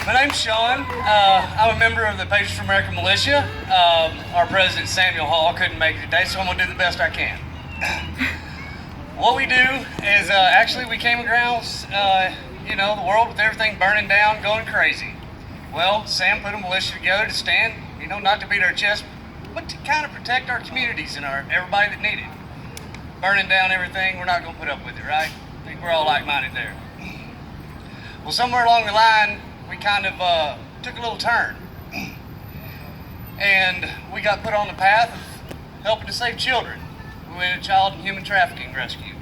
My name's Shawn. I'm a member of the Patriots for America militia. Our president, Samuel Hall, couldn't make it today, so I'm going to do the best I can. What we do is, actually, we came across, the world with everything burning down, going crazy. Well, Sam put a militia together to stand, not to beat our chest, but to kind of protect our communities and everybody that needed. Burning down everything, we're not going to put up with it, right? I think we're all like-minded there. Well, somewhere along the line, we kind of took a little turn. And we got put on the path of helping to save children. We went to child and human trafficking rescue.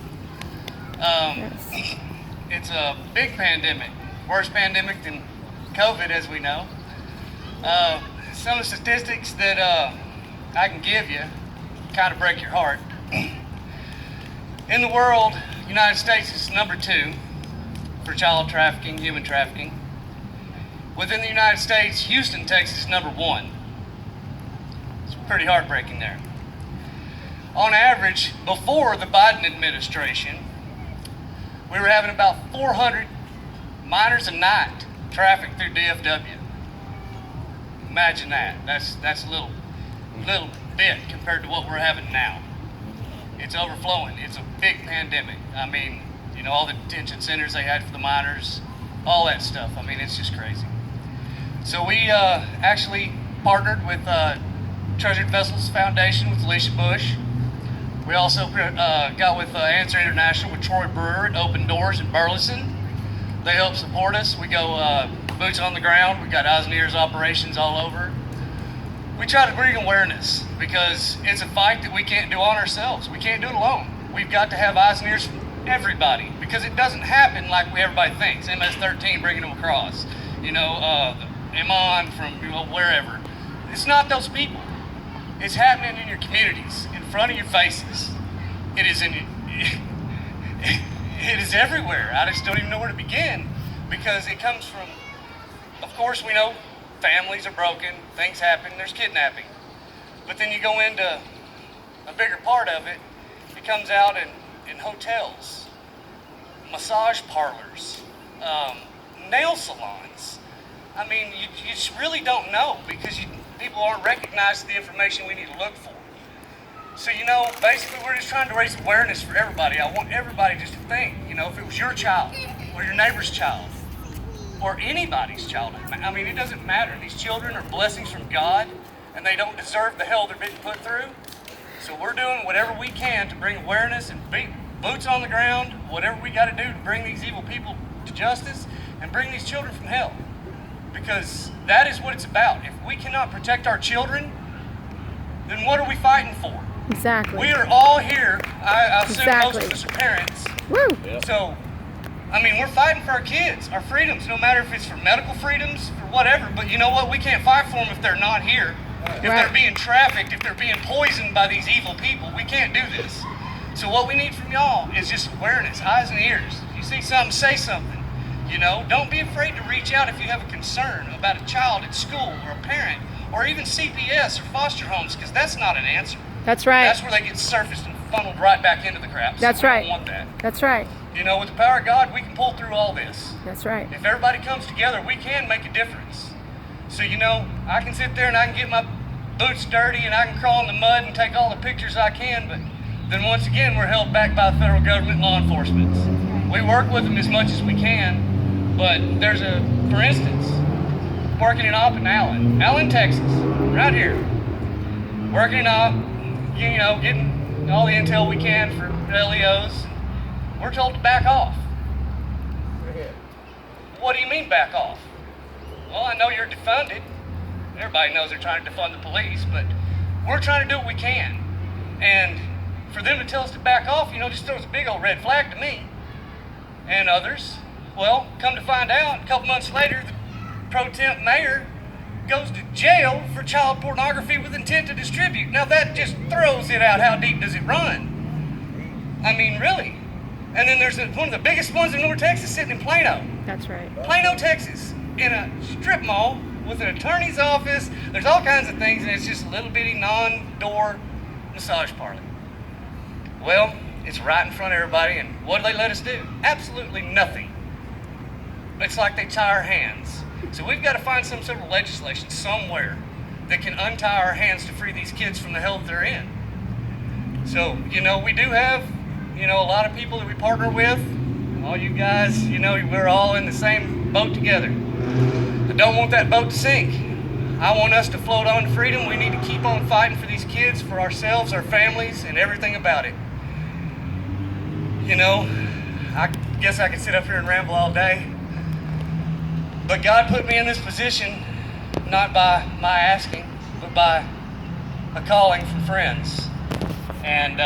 It's a big pandemic, worse pandemic than COVID, as we know. Some of the statistics that I can give you kind of break your heart. In the world, United States is number 2 for child trafficking, human trafficking. Within the United States, Houston, Texas is number 1. It's pretty heartbreaking there. On average, before the Biden administration, we were having about 400 minors a night trafficked through DFW. Imagine that. That's a little bit compared to what we're having now. It's overflowing. It's a big pandemic. I mean, all the detention centers they had for the minors, all that stuff. I mean, it's just crazy. So we actually partnered with Treasured Vessels Foundation with Alicia Bush. We also got with Answer International with Troy Brewer at Open Doors in Burleson. They help support us. We go boots on the ground. We got eyes and ears operations all over. We try to bring awareness because it's a fight that we can't do on ourselves. We can't do it alone. We've got to have eyes and ears from everybody because it doesn't happen like everybody thinks. MS-13 bringing them across. Amon from wherever. It's not those people. It's happening in your communities, in front of your faces. It is everywhere. I just don't even know where to begin because it comes from, of course, we know families are broken, things happen, there's kidnapping. But then you go into a bigger part of it, it comes out in hotels, massage parlors, nail salons. I mean, you just really don't know because people aren't recognizing the information we need to look for. So, basically we're just trying to raise awareness for everybody. I want everybody just to think, if it was your child or your neighbor's child or anybody's child, I mean, it doesn't matter. These children are blessings from God and they don't deserve the hell they're being put through. So we're doing whatever we can to bring awareness and boots on the ground, whatever we got to do to bring these evil people to justice and bring these children from hell. Because that is what it's about. If we cannot protect our children, then what are we fighting for? Exactly. We are all here. I assume most of us are parents. Woo! Yeah. So, I mean, we're fighting for our kids, our freedoms, no matter if it's for medical freedoms, for whatever. But you know what? We can't fight for them if they're not here. If they're being trafficked, if they're being poisoned by these evil people. We can't do this. So what we need from y'all is just awareness, eyes and ears. If you see something, say something. Don't be afraid to reach out if you have a concern about a child at school or a parent or even CPS or foster homes, because that's not an answer. That's right. That's where they get surfaced and funneled right back into the crap. That's so right. We don't want that. That's right. With the power of God, we can pull through all this. That's right. If everybody comes together, we can make a difference. So, I can sit there and I can get my boots dirty and I can crawl in the mud and take all the pictures I can, but then once again, we're held back by the federal government and law enforcement. We work with them as much as we can. But there's for instance, working in op in Allen, Texas, right here. Working in op, getting all the intel we can for LEOs. We're told to back off. What do you mean back off? Well, I know you're defunded. Everybody knows they're trying to defund the police, but we're trying to do what we can. And for them to tell us to back off, just throws a big old red flag to me and others. Well, come to find out, a couple months later, the pro temp mayor goes to jail for child pornography with intent to distribute. Now that just throws it out. How deep does it run? I mean, really? And then there's one of the biggest ones in North Texas sitting in Plano. That's right. Plano, Texas, in a strip mall with an attorney's office. There's all kinds of things, and it's just a little bitty non-door massage parlor. Well, it's right in front of everybody, and what do they let us do? Absolutely nothing. it's like they tie our hands. So we've got to find some sort of legislation somewhere that can untie our hands to free these kids from the hell that they're in. So, we do have, a lot of people that we partner with. All you guys, we're all in the same boat together. I don't want that boat to sink. I want us to float on to freedom. We need to keep on fighting for these kids, for ourselves, our families, and everything about it. I guess I could sit up here and ramble all day. But God put me in this position not by my asking, but by a calling from friends. And